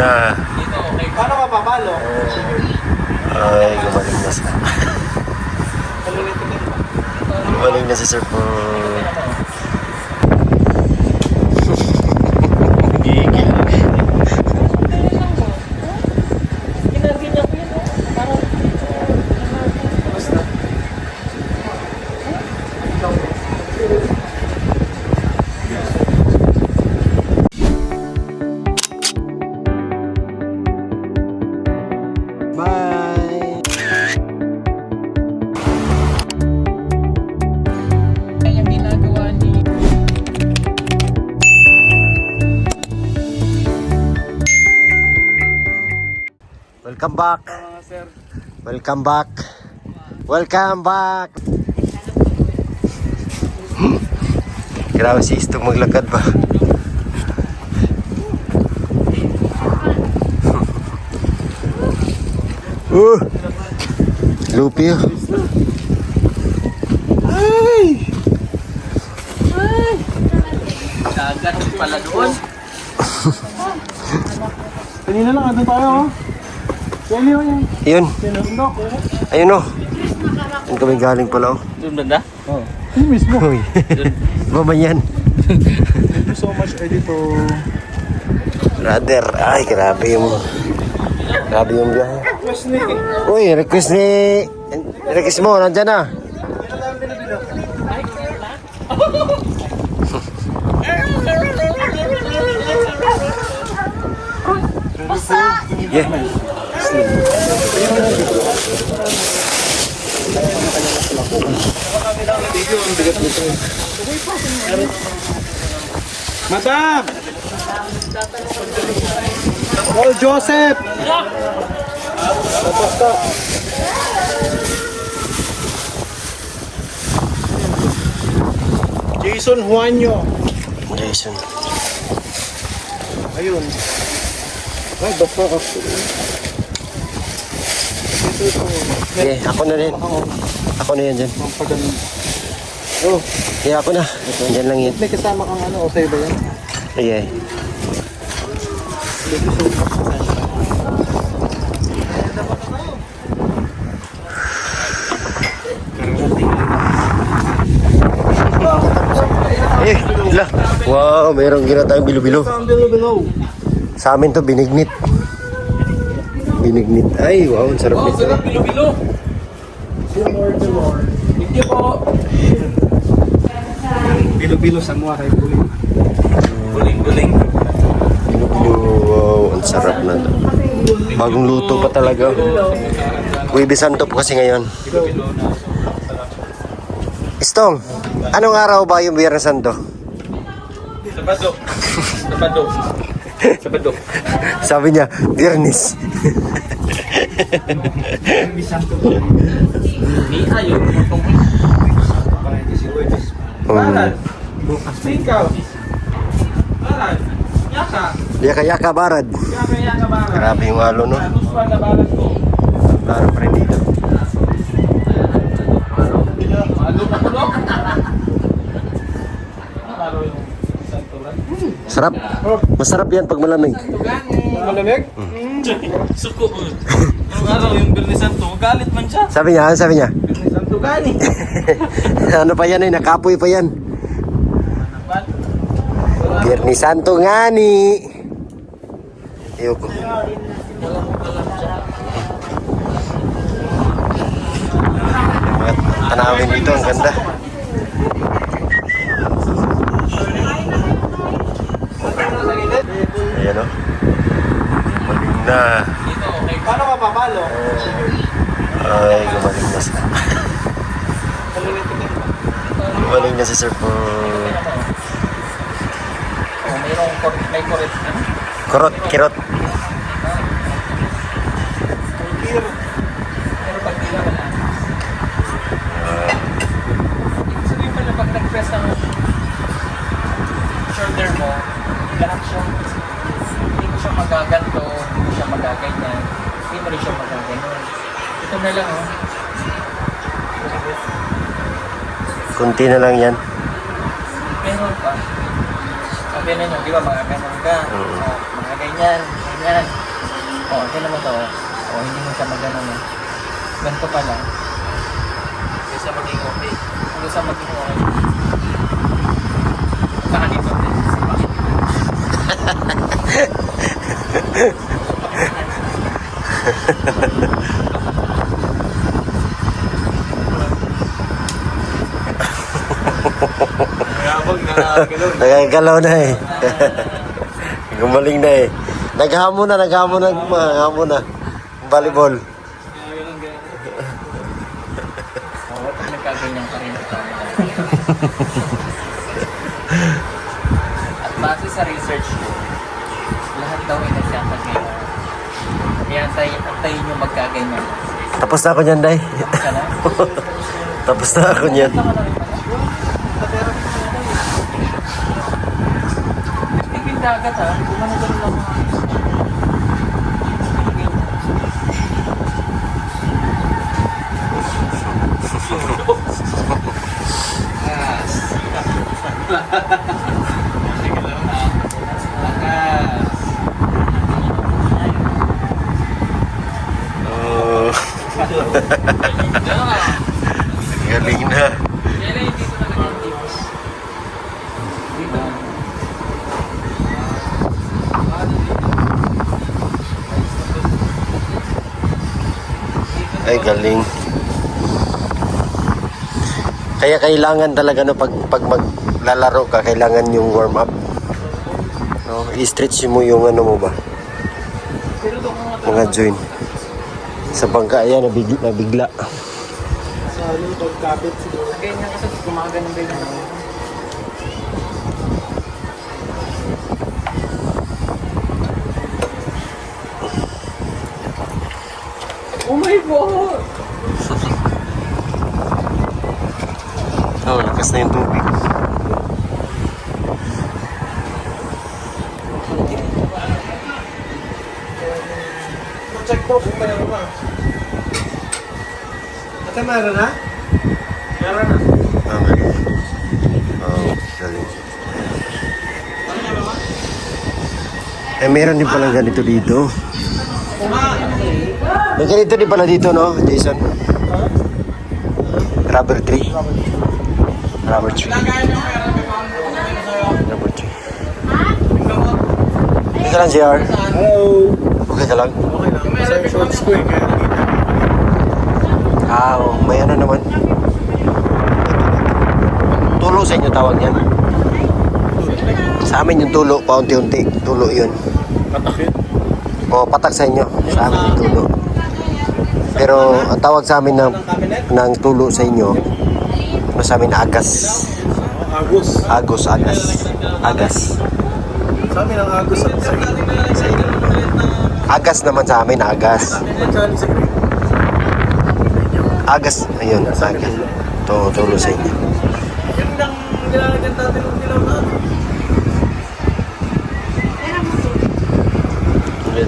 na. Paano ka papalo? Ay, gumaling na siya. Gumaling na si Sir po. Gigil. Bye! Yung ginagawa ni Welcome back! Sir. Welcome back! Welcome back! Grabe si Istong maglakad ba? Lupi oh. Ay! dagat pala doon. Kanina lang, andun tayo oh. Yan yan. Yun, Sinundok. ayun oh. Doon kami galing pala oh. Doon banda? Oh. Yung mismo. Uy, mamayan. Thank you so much, editor. Brother, ay grabe yung biyahe. Uy, request mo, nandyan na. Yeah. Madam! Oh, Joseph! Basta. Jason Juanyo. Jason. Ayun. Ay, basta ako. Okay, ako na rin. Ako na yan dyan. Ang pagaling. Oh, Yeah, ako na. Dyan lang yun. may kasama kang ano, o sa'yo ba yan? Ay, ay. Eh, la. Wow, mayroong ginatawang bilo-bilo. Sa amin to, binignit. Binignit. Ay, wow, ang sarap nito. Bilo-bilo. Hindi po. Bilo-bilo sa mua kay Puling. Guling-guling. Bilo-bilo, wow, ang sarap na to. Bagong luto pa talaga. Huwebes Santo po kasi ngayon. Istong, anong araw ba yung Biyernes Santo? Sabado. Sabado. Sabado. Sabi niya, Biyernes. Hindi ayaw. Bukas ikaw. Baran. Yaka. Yaka-yaka barad. Yaka baran. Grabe yung halo, no? Gusto na baran ko. Claro, prendido. Ano ka po, no? Lalo yung santuran. Sarap. Masarap yan pag malamig. Malamig? Suko. Anong araw yung Birni Santo? Galit man siya. Sabi niya, ano sabi niya? Birni Santo gani. Ano pa yan eh, nakapoy pa yan. Biyernes Santo nga ni. Ayoko. Mga tanawin dito, ang ganda. Ayan o. Maling na. Paano ka papalo? Ay, gumaling na siya. Gumaling na si Sir po. May korek na. Kurot, kirot. Pero pag di wala. Sabihin pala pag nag-press ang shoulder mo, ganap siya. Hindi mo siya magaganto, hindi mo siya magaganyan, hindi mo rin siya magaganyan. Ito na lang oh. Kunti na lang yan. Meron pa. Sabi na nyo, di ba mga ganon ka? Mga ganyan, ganyan. siya magano na. Ganito pa lang. Kaysa maging okay. Kaysa maging okay. Saka dito din. Nagagalaw na eh. Gumaling na eh. Naghamon na. Volleyball. Oo, pag nagkaganyan ka rin ito. At base sa research ko, lahat daw ay nagkakaganyan. Kaya antayin nyo magkaganyan. Tapos na ako niyan, Day. Tapos ka na? Tapos na ako niyan. Tapos na rin pala. Tingin dagat ha, gumano ganun lang mga Oh. Galing na. Ay, galing. Kaya kailangan talaga no, pag maglalaro ka, kailangan yung warm up. No, i-stretch mo yung ano mo ba? Mga joint. Sa bangka yan, nabigla. Sa ano, pagkapit siguro. ganyan kasi gumagano ba yun? Oh my God! Oh, lakas na yung tubig. Check po kung mayroon na. Ate, mayroon na? Meron na. Okay. Oh, galing. Eh, meron din palang ganito dito. May ganito din pala dito, no, Jason? Rubber tree. Rubber tree. Rubber tree. Okay ka lang, JR? Hello. Okay ka lang? Okay lang. Kasi yung shorts ko eh, kaya nakita. Ah, oh, may ano naman. Tulo sa inyo tawag yan. Sa amin yung tulo, paunti-unti. Tulo yun. Patakit. O, patak sa inyo. Sa amin yung tulo. Pero ang tawag sa amin ng tulo sa inyo, ano sa amin, agas. Agus. Agas. Sa amin ang agus at sa Sa inyo. Agas naman sa amin, agas. Magkano sa grade? Agas, ayun, agas. Tulo sa inyo. Yun ang nilalagyan natin ng dilaw na.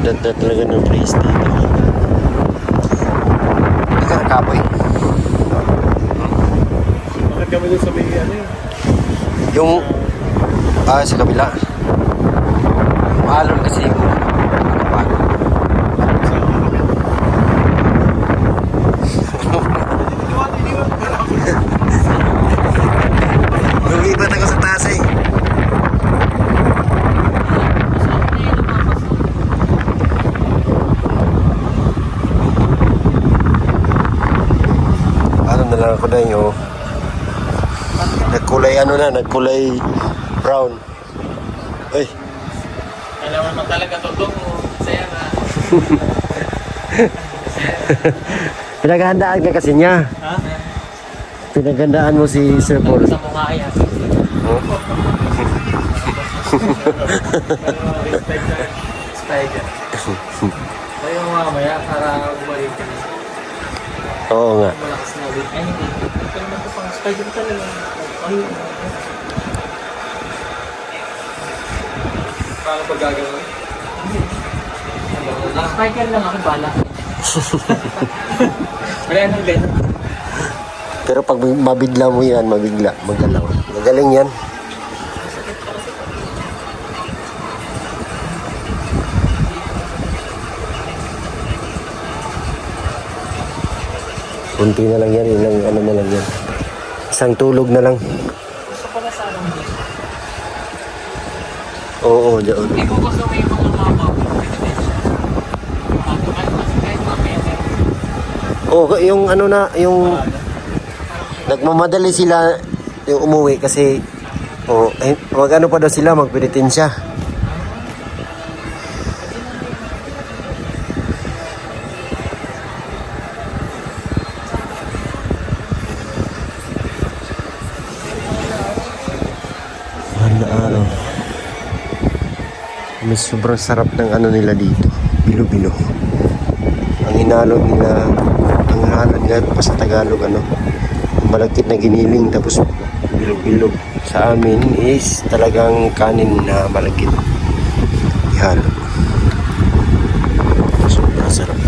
Ganda talaga ng place dito. Hindi ka nakapoy. Bakit kami doon sa may ano yun? Yung, sa kabila. Maalon kasi yung nakapagod. Lumibat ako sa taas eh. Ano na lang ako na yun. Nagkulay brown. Ay, Alam mo naman talaga tutong mo. Saya na. pinaghandaan ka kasi niya. Ha? Pinaghandaan mo si Sir Paul. Sa mukha yan. Spider. Tayo mamaya para bumalik ka na. Oo nga. Malakas na ulit. Ay, hindi. Ito naman ito pang spider talaga. Ayun. Paano pag gagawin? Spider lang ako, bala. Wala nang ganun. Pero pag mabigla mo yan, magalaw. Magaling yan. Kunti na lang yan, ilang ano na lang yan. Isang tulog na lang. Gusto ko na sa anong dito. Oo, doon. Eh kung gusto mo yung mga mama, kahit mamaya meron. Oo, yung ano na, yung nagmamadali sila yung umuwi kasi wag ano pa daw sila, magpilitin siya. Araw. May sobrang sarap ng ano nila dito. Bilo-bilo. Ang hinalo nila, ang halo nila pa sa Tagalog ano, malagkit na giniling tapos bilog-bilog. Sa amin is talagang kanin na malagkit. Ihalo. Sobrang sarap.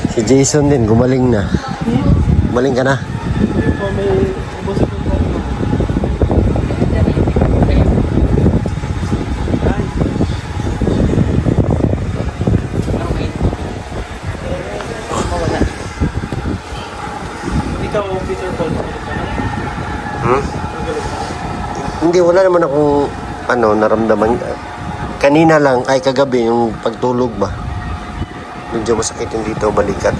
Si Jason din, gumaling na. Gumaling ka na. Ikaw, Peter Paul. Hmm? Hindi, wala naman akong ano, naramdaman. Kanina lang, ay kagabi, yung pagtulog ba. Medyo masakit yung dito, balikat.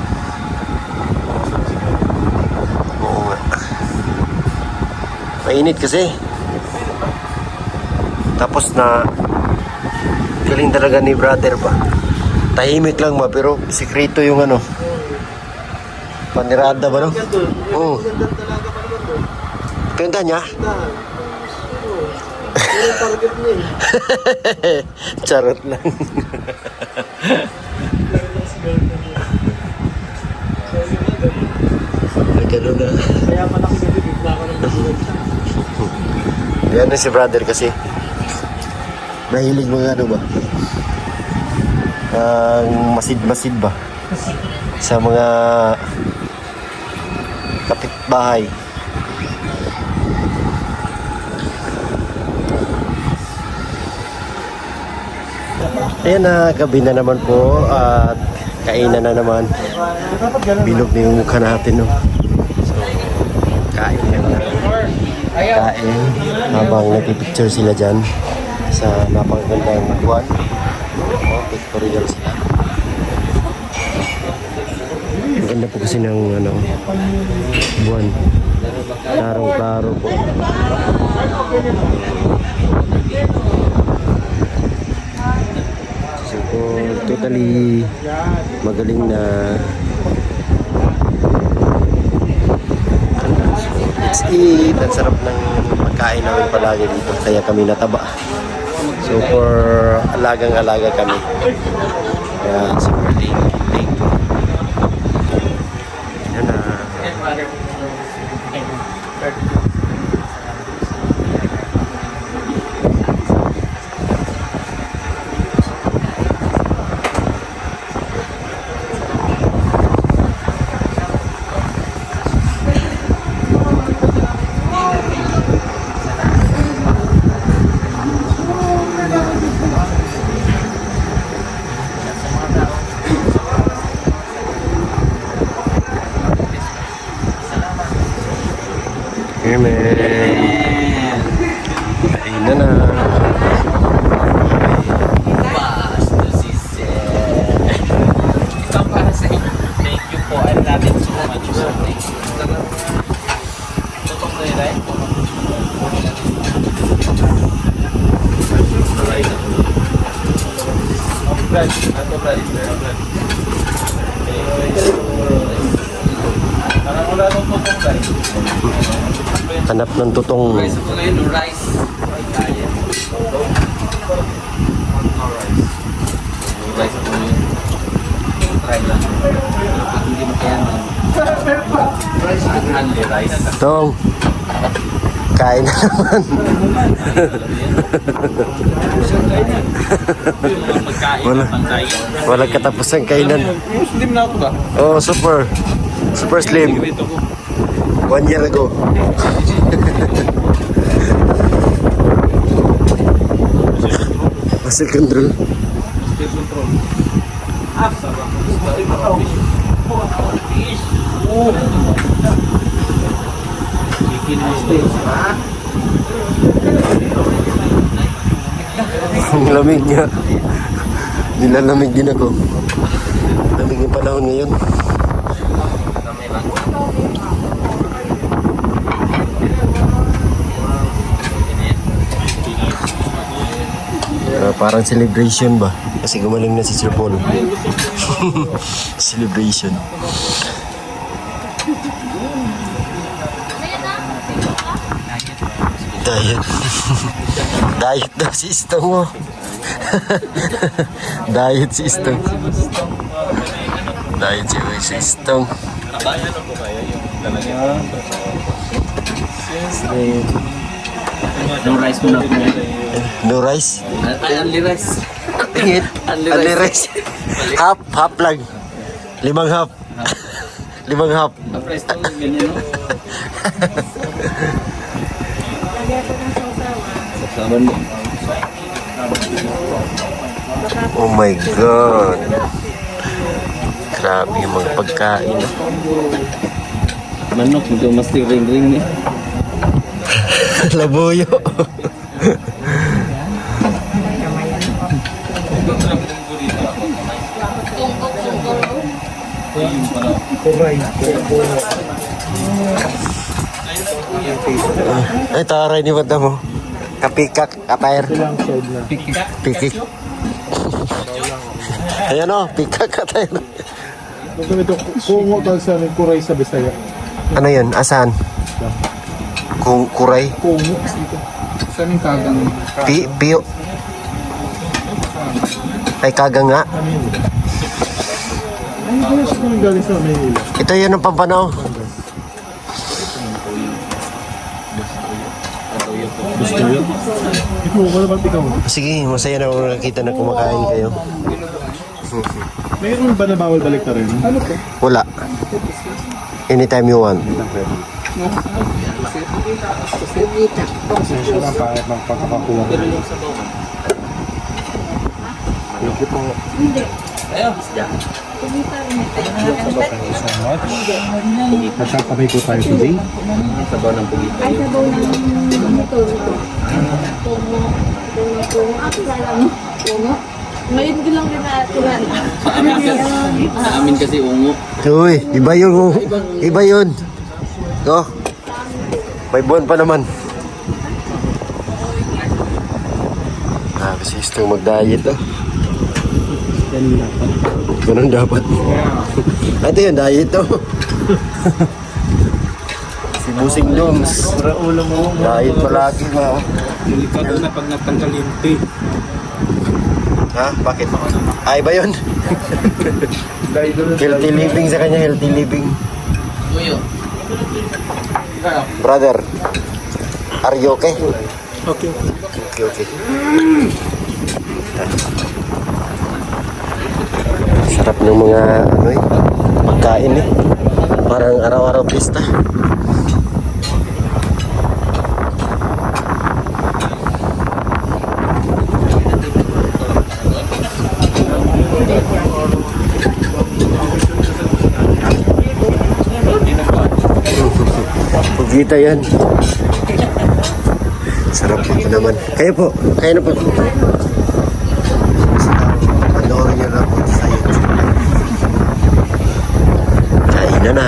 Oo nga. Mainit kasi. Tapos na galing talaga ni brother ba. Tahimik lang ba, pero sikreto yung ano. Panirada ba no? Oo. Ganda niya? Target niya eh. Charot lang. Ganun na. Kaya pala ako nabibigla ako ng nasulat siya. Yan na si brother kasi. Mahilig mga ano ba? Ang masid-masid ba? Sa mga kapitbahay. Ayan na, gabi na naman po at kainan na naman. Bilog na yung mukha natin, no? So, kain na lang. Kain habang nagpipicture sila dyan sa napakagandang buwan. Pictorial sila. Ang ganda po kasi ng ano, buwan. Tarong-taro po. So, totally magaling na. Let's eat. Ang sarap ng pagkain namin palagi dito. Kaya kami nataba. So, for alagang-alaga kami. Kaya, super thank you. Yan na. Amen. Kain na na. Ito para sa inyo. Thank you po. I love it so much. Thank you. Tutong na yun, right? Parang wala nung tutong, guys. Hanap ng tutong. Rice. Only rice. Tong, kain na naman. Pagkain Wala. ng pantay. Walang katapusang kainan. Muslim na ako ba? Oh, super. Super slim. 1 year ago. Muscle control. Ang lamig niya. Nilalamig din ako. Lamig yung panahon ngayon. Parang celebration ba? Kasi gumaling na si Sir Paul. Celebration. Diet. Diet daw si Istong mo. Diet si Istong. Diet si Istong. No rice muna po. No rice? Only rice. Tingin. Only rice. Half lang. 5 half. 5 half. Ang price to, ganyan no? Sasaban mo. Oh my God. Grabe yung mga pagkain. Manok, hindi mas ring-ring eh. Labuyo. Ay, taray ni mata mo. Kapikak, katayar. Pikik. Ayan o, pikak, katayar. Kung ito, kungo tawag sa amin, kuray sa Bisaya. Ano yun? Asan? Kung kuray? Kungo. Sa amin kagang. Piyo. Ay, kaga nga. Ang gusto ko yung galing sa Manila. Ito yun ang pampanaw. Gusto yun? Ikaw, wala ba ikaw? Sige, masaya na ako nakita na kumakain kayo. Mayroon ba na bawal balik na rin? Ano po? Wala. Anytime you want. Pasensya lang pa ng pagkakakuha. Thank you po. Ayun. Thank you so much. Magkakabay ko tayo today. Sabaw ng pugi. Ay, sabaw ng tulo. Tungo. Ako lang. Tungo. Ngayon ko lang rin natulan. Sa amin kasi ungo. Uy, iba yun. Iba yun. Go. May buwan pa naman. Kasi gusto mag-diet oh. Ganun dapat. Ito yun, diet oh. Si Busing Doms. Diet palagi ba? Delikado na pag natangkalinti. Ha? Bakit? Ay ba yun? Healthy living sa kanya, healthy living. Tuyo. Brother, are you okay? Okay. Okay. Sarap ng mga ano eh, pagkain eh. Parang araw-araw pista. Pugita yan. Sarap po naman. Kayo po. Kayo na po. Panoorin nyo na po sa YouTube. Kain na na.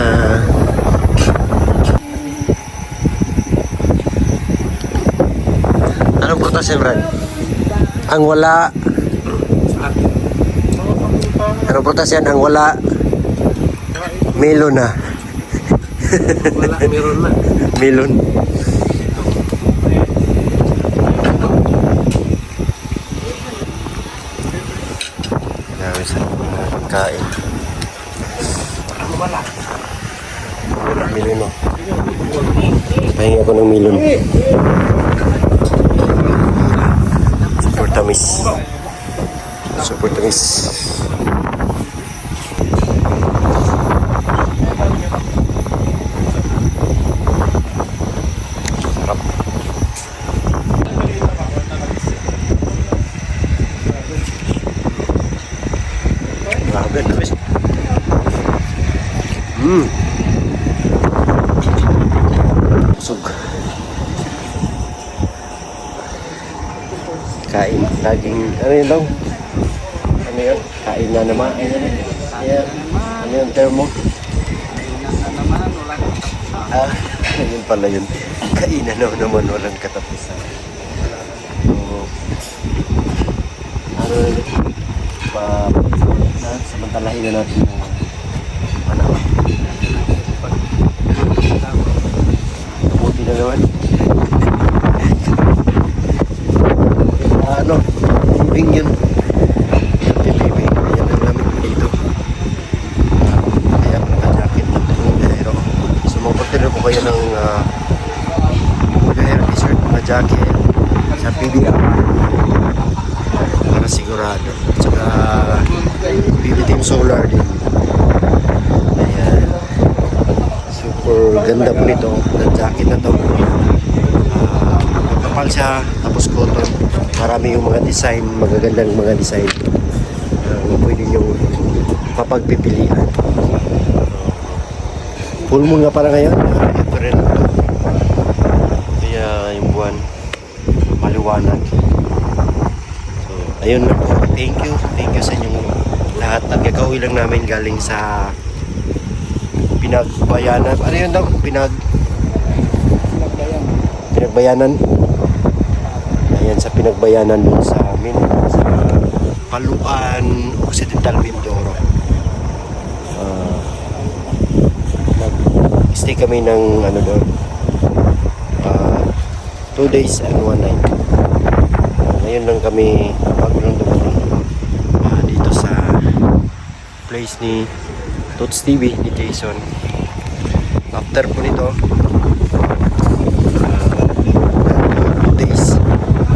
Anong prutas yan, Brad? Ang wala. Anong prutas yan? Ang wala. Melon na. Wala, meron na. Melon. Dami sa mga pagkain. Milon, no? Pahingi ako ng milon. Super tamis. Super tamis. Sarap. Grabe, tamis. Busog. Kain. Laging, ano yun daw? Ano yun? Kain na naman. Ayan. Ano yung termo? Ah, yun pala yun. Kain na naman, walang katapusan. So, ano yun? Samantalahin na natin yung panahon. Buti na naman. Ano? Living yun. Living. Ayan ang lamig dito. Kaya jacket ng pero sumuportin ko kayo ng hair t-shirt, mga jacket sa PBA para sigurado. Tsaka PB Team Solar din. Ayan. Super ganda po nito. Na jacket na to. Kapal siya. Tapos cotton. Marami yung mga design. Magagandang mga design. Pwede nyo mapagpipilian. Full moon nga para ngayon. April na to. Kaya yung buwan maliwanag. So, ayun na po. Thank you. Thank you sa inyong lahat. At kakauwi lang namin galing sa Pinagbayanan. Ano yun daw? Pinagbayanan. Ayan sa Pinagbayanan dun sa amin. Sa Paluan, Occidental Mindoro. Nag-stay kami ng ano doon. 2 days and 1 night. Ngayon lang kami pag-rondo dito sa place ni Tots TV ni Jason. After po nito 2 days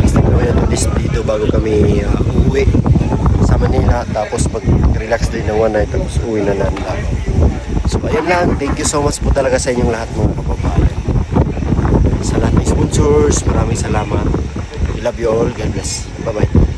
stay kami na 2 days dito bago kami uuwi sa Manila, tapos mag-relax din ng 1 night, tapos uwi na lang. So ayun lang, thank you so much po talaga sa inyong lahat mga kababayan, sa lahat ng sponsors, maraming salamat. We love you all, God bless, bye bye.